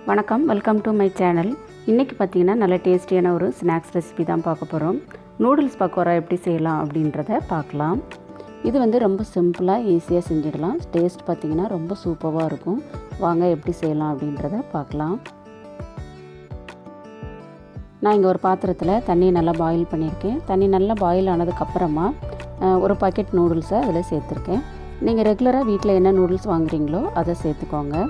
வணக்கம், welcome to my channel. இன்றைக்கி பார்த்திங்கன்னா நல்ல டேஸ்டியான ஒரு ஸ்நாக்ஸ் ரெசிபி தான் பார்க்க போகிறோம். நூடுல்ஸ் பக்கோரா எப்படி செய்யலாம் அப்படின்றத பார்க்கலாம். இது வந்து ரொம்ப சிம்பிளாக ஈஸியாக செஞ்சிடலாம். டேஸ்ட் பார்த்திங்கன்னா ரொம்ப சூப்பராக இருக்கும். வாங்க எப்படி செய்யலாம் அப்படின்றத பார்க்கலாம். நான் இங்கே ஒரு பாத்திரத்தில் தண்ணி நல்லா பாயில் பண்ணியிருக்கேன். தண்ணி நல்லா பாயில் ஆனதுக்கப்புறமா ஒரு பாக்கெட் நூடுல்ஸை அதில் சேர்த்துருக்கேன். நீங்கள் ரெகுலராக வீட்டில் என்ன நூடுல்ஸ் வாங்குறீங்களோ அதை சேர்த்துக்கோங்க.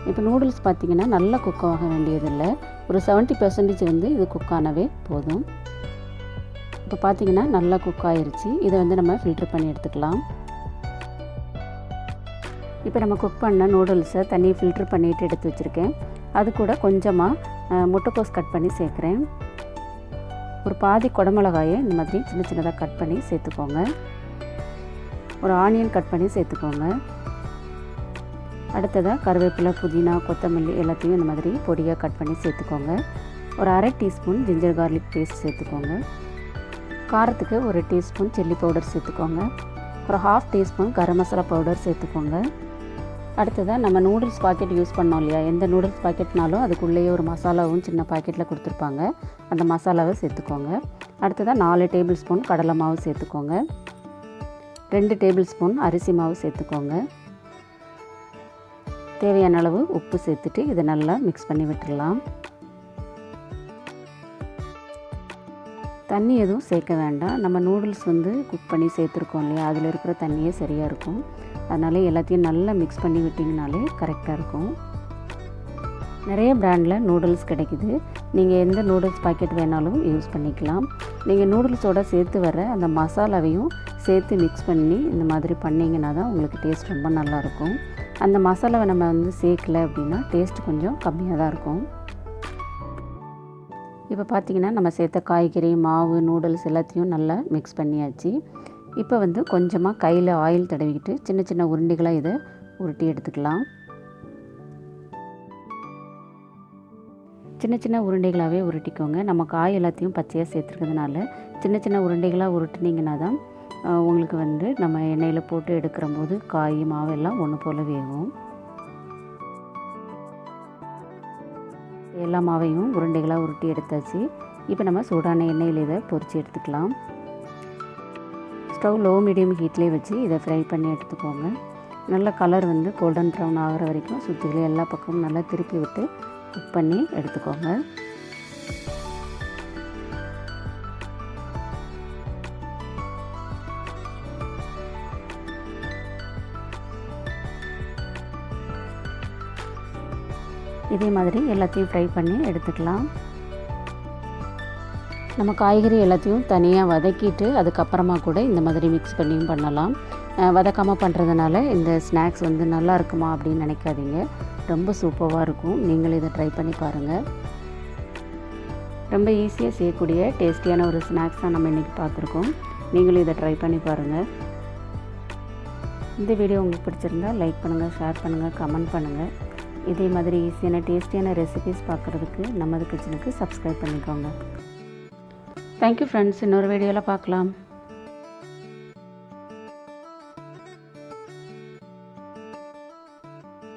இப்போ நூடுல்ஸ் பார்த்திங்கன்னா நல்லா குக் ஆக வேண்டியதில்லை. ஒரு 70% வந்து இது குக் ஆனவே போதும். இப்போ பார்த்திங்கன்னா நல்லா குக் ஆகிருச்சு. இதை வந்து நம்ம ஃபில்ட்ரு பண்ணி எடுத்துக்கலாம். இப்போ நம்ம குக் பண்ண நூடுல்ஸை தண்ணி ஃபில்ட்ரு பண்ணிவிட்டு எடுத்து வச்சுருக்கேன். அது கூட கொஞ்சமாக முட்டைக்கோஸ் கட் பண்ணி சேர்க்குறேன். ஒரு பாதி குடமிளகாயை இந்த மாதிரி சின்ன சின்னதாக கட் பண்ணி சேர்த்துக்கோங்க. ஒரு ஆனியன் கட் பண்ணி சேர்த்துக்கோங்க. அடுத்ததாக கருவேப்பிலை, புதினா, கொத்தமல்லி எல்லாத்தையும் இந்த மாதிரி பொடியாக கட் பண்ணி சேர்த்துக்கோங்க. ஒரு அரை டீஸ்பூன் ஜிஞ்சர் கார்லிக் பேஸ்ட் சேர்த்துக்கோங்க. காரத்துக்கு ஒரு டீஸ்பூன் சில்லி பவுடர் சேர்த்துக்கோங்க. ஒரு 1/2 டீஸ்பூன் கரம் மசாலா பவுடர் சேர்த்துக்கோங்க. அடுத்ததாக நம்ம நூடுல்ஸ் பாக்கெட் யூஸ் பண்ணோம் இல்லையா, எந்த நூடுல்ஸ் பாக்கெட்னாலும் அதுக்குள்ளேயே ஒரு மசாலாவும் சின்ன பாக்கெட்டில் கொடுத்துருப்பாங்க. அந்த மசாலாவை சேர்த்துக்கோங்க. அடுத்ததாக 4 டேபிள் ஸ்பூன் கடலை மாவு சேர்த்துக்கோங்க. 2 டேபிள் ஸ்பூன் அரிசி மாவு சேர்த்துக்கோங்க. தேவையான அளவு உப்பு சேர்த்துட்டு இதை நல்லா மிக்ஸ் பண்ணி விட்டுடலாம். தண்ணி எதுவும் சேர்க்க வேண்டாம். நம்ம நூடுல்ஸ் வந்து குக் பண்ணி சேர்த்துருக்கோம் இல்லையா, அதில் இருக்கிற தண்ணியே சரியாக இருக்கும். அதனால எல்லாத்தையும் நல்லா மிக்ஸ் பண்ணி விட்டிங்கனாலே கரெக்டாக இருக்கும். நிறைய பிராண்டில் நூடுல்ஸ் கிடைக்குது. நீங்கள் எந்த நூடுல்ஸ் பாக்கெட் வேணாலும் யூஸ் பண்ணிக்கலாம். நீங்கள் நூடுல்ஸோடு சேர்த்து வர அந்த மசாலாவையும் சேர்த்து மிக்ஸ் பண்ணி இந்த மாதிரி பண்ணிங்கன்னா தான் உங்களுக்கு டேஸ்ட் ரொம்ப நல்லாயிருக்கும். அந்த மசாலாவை நம்ம வந்து சேர்க்கலை அப்படின்னா டேஸ்ட் கொஞ்சம் கம்மியாக தான் இருக்கும். இப்போ பார்த்திங்கன்னா நம்ம சேர்த்த காய்கறி, மாவு, நூடுல்ஸ் எல்லாத்தையும் நல்லா மிக்ஸ் பண்ணியாச்சு. இப்போ வந்து கொஞ்சமாக கையில் ஆயில் தடவிக்கிட்டு சின்ன சின்ன உருண்டைகளாக இதை உருட்டி எடுத்துக்கலாம். சின்ன சின்ன உருண்டைகளாகவே உருட்டிக்கோங்க. நம்ம காய் எல்லாத்தையும் பச்சையாக சேர்த்துருக்கிறதுனால சின்ன சின்ன உருண்டைகளாக உருட்டினீங்கன்னா தான் உங்களுக்கு வந்து நம்ம எண்ணெயில் போட்டு எடுக்கிற போது காய், மாவெல்லாம் ஒன்று போல் வேகும். எல்லா மாவையும் உருண்டைகளாக உருட்டி எடுத்தாச்சு. இப்போ நம்ம சூடான எண்ணெயில் இதை பொரித்து எடுத்துக்கலாம். ஸ்டவ் லோ மீடியம் ஹீட்லேயே வச்சு இதை ஃப்ரை பண்ணி எடுத்துக்கோங்க. நல்ல கலர் வந்து கோல்டன் ப்ரௌன் ஆகிற வரைக்கும் சுற்றிலும் எல்லா பக்கமும் நல்லா திருப்பி விட்டு குக் பண்ணி எடுத்துக்கோங்க. இதே மாதிரி எல்லாத்தையும் ஃப்ரை பண்ணி எடுத்துக்கலாம். நம்ம காய்கறி எல்லாத்தையும் தனியாக வதக்கிட்டு அதுக்கப்புறமா கூட இந்த மாதிரி மிக்ஸ் பண்ணியும் பண்ணலாம். வதக்காமல் பண்ணுறதுனால இந்த ஸ்நாக்ஸ் வந்து நல்லா இருக்குமா அப்படின்னு நினைக்காதீங்க. ரொம்ப சூப்பராக இருக்கும். நீங்களும் இதை ட்ரை பண்ணி பாருங்கள். ரொம்ப ஈஸியாக செய்யக்கூடிய டேஸ்டியான ஒரு ஸ்நாக்ஸ் தான் நம்ம இன்றைக்கி பார்த்துருக்கோம். நீங்களும் இதை ட்ரை பண்ணி பாருங்கள். இந்த வீடியோ உங்களுக்கு பிடிச்சிருந்தா லைக் பண்ணுங்கள், ஷேர் பண்ணுங்கள், கமெண்ட் பண்ணுங்கள். இதே மாதிரி ஈஸியான டேஸ்டியான ரெசிபிஸ் பார்க்குறதுக்கு நமது கிச்சனுக்கு சப்ஸ்கிரைப் பண்ணிக்கோங்க. Thank you friends. இன்னொரு வீடியோவில் பார்க்கலாம்.